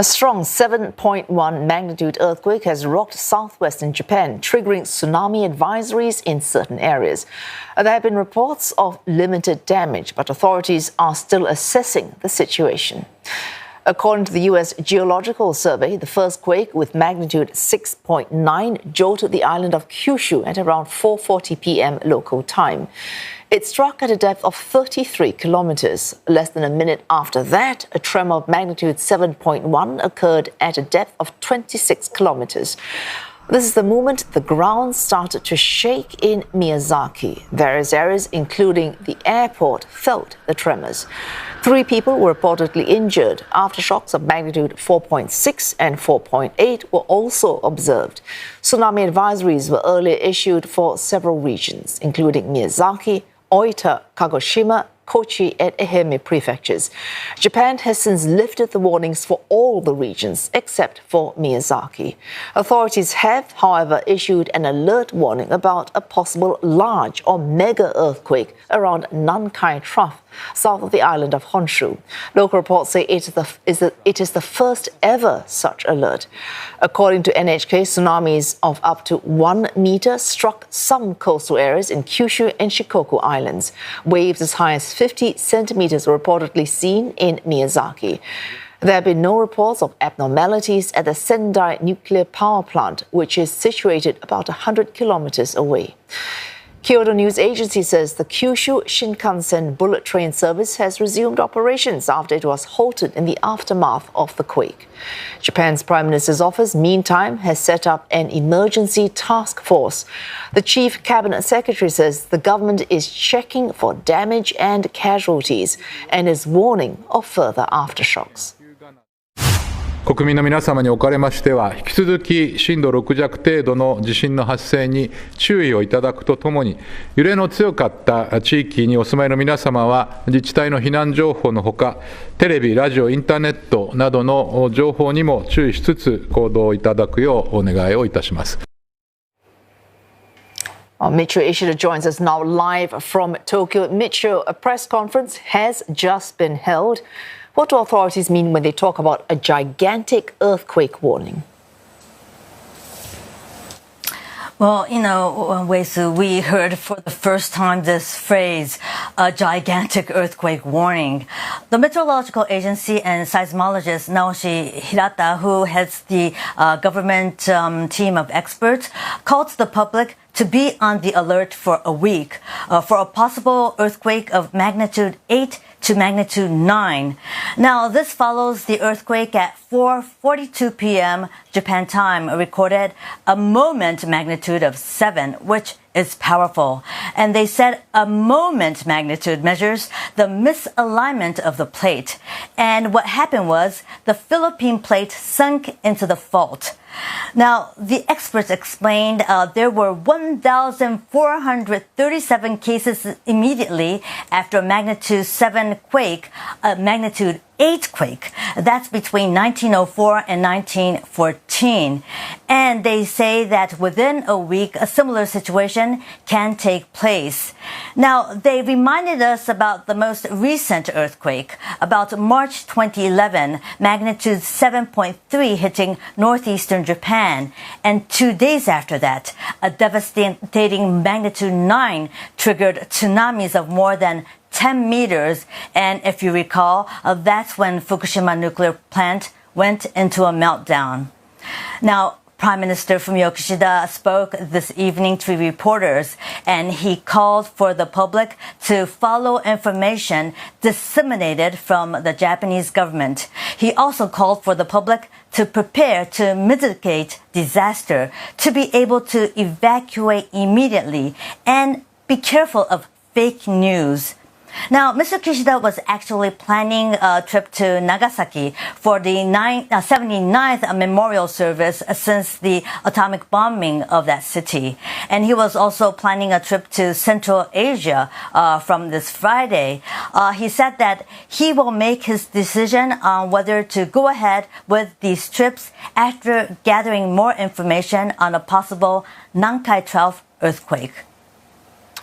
A strong 7.1 magnitude earthquake has rocked southwestern Japan, triggering tsunami advisories in certain areas. There have been reports of limited damage, but authorities are still assessing the situation. According to the U.S. Geological Survey, the first quake with magnitude 6.9 jolted the island of Kyushu at around 4:40 p.m. local time. It struck at a depth of 33 kilometers. Less than a minute after that, a tremor of magnitude 7.1 occurred at a depth of 26 kilometers. This is the moment the ground started to shake in Miyazaki. Various areas, including the airport, felt the tremors. 3 people were reportedly injured. Aftershocks of magnitude 4.6 and 4.8 were also observed. Tsunami advisories were earlier issued for several regions, including Miyazaki, Oita, Kagoshima, Kochi and Ehime prefectures. Japan has since lifted the warnings for all the regions except for Miyazaki. Authorities have, however, issued an alert warning about a possible large or mega earthquake around Nankai Trough, south of the island of Honshu. Local reports say it is the first ever such alert. According to NHK, tsunamis of up to 1 meter struck some coastal areas in Kyushu and Shikoku islands. Waves as high as 50 centimeters were reportedly seen in Miyazaki. There have been no reports of abnormalities at the Sendai nuclear power plant, which is situated about 100 kilometers away. Kyoto News Agency says the Kyushu Shinkansen bullet train service has resumed operations after it was halted in the aftermath of the quake. Japan's Prime Minister's office, meantime, has set up an emergency task force. The chief cabinet secretary says the government is checking for damage and casualties and is warning of further aftershocks. 国民の皆様におかれましては、引き続き震度6弱程度の地震の発生に注意をいただくとともに、揺れの強かった地域にお住まいの皆様は、自治体の避難情報のほか、テレビ、ラジオ、インターネットなどの情報にも注意しつつ行動いただくようお願いをいたします。Michiyo Ishida joins us now live from Tokyo. Michiyo, a press conference has just been held. What do authorities mean when they talk about a gigantic earthquake warning? Well, Wei-Su, we heard for the first time this phrase, a gigantic earthquake warning. The Meteorological Agency and seismologist Naoshi Hirata, who heads the government team of experts, called the public to be on the alert for a week for a possible earthquake of magnitude 8 to magnitude 9. Now, this follows the earthquake at 4:42 p.m. Japan time, recorded a moment magnitude of 7, which is powerful. And they said a moment magnitude measures the misalignment of the plate. And what happened was the Philippine plate sunk into the fault. Now, the experts explained there were 1,437 cases immediately after a magnitude 7 quake, a magnitude 8 quake. That's between 1904 and 1914. And they say that within a week, a similar situation can take place. Now, they reminded us about the most recent earthquake, about March 2011, magnitude 7.3 hitting northeastern Japan. And 2 days after that, a devastating magnitude 9 triggered tsunamis of more than 10 meters. And if you recall, that's when Fukushima nuclear plant went into a meltdown. Now, Prime Minister Fumio Kishida spoke this evening to reporters, and he called for the public to follow information disseminated from the Japanese government. He also called for the public to prepare to mitigate disaster, to be able to evacuate immediately, and be careful of fake news. Now, Mr. Kishida was actually planning a trip to Nagasaki for the 79th memorial service since the atomic bombing of that city. And he was also planning a trip to Central Asia from this Friday. He said that he will make his decision on whether to go ahead with these trips after gathering more information on a possible Nankai Trough earthquake.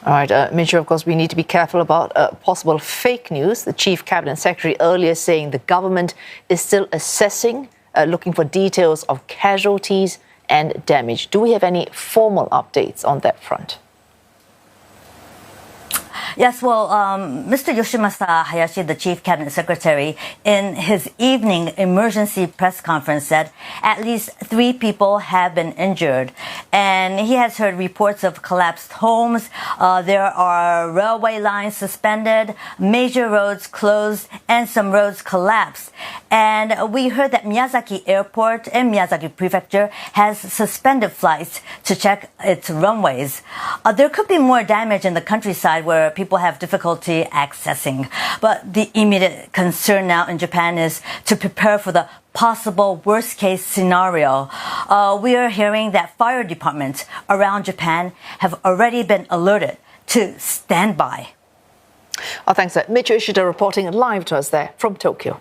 All right, Michiyo, of course, we need to be careful about possible fake news. The Chief Cabinet Secretary earlier saying the government is still assessing looking for details of casualties and damage. Do we have any formal updates on that front? Yes, well, Mr. Yoshimasa Hayashi, the Chief Cabinet Secretary, in his evening emergency press conference said at least 3 people have been injured. And he has heard reports of collapsed homes. There are railway lines suspended, major roads closed, and some roads collapsed. And we heard that Miyazaki Airport and Miyazaki Prefecture has suspended flights to check its runways. There could be more damage in the countryside where people have difficulty accessing. But the immediate concern now in Japan is to prepare for the possible worst-case scenario. We are hearing that fire departments around Japan have already been alerted to stand by. Thanks, Michiyo Ishida reporting live to us there from Tokyo.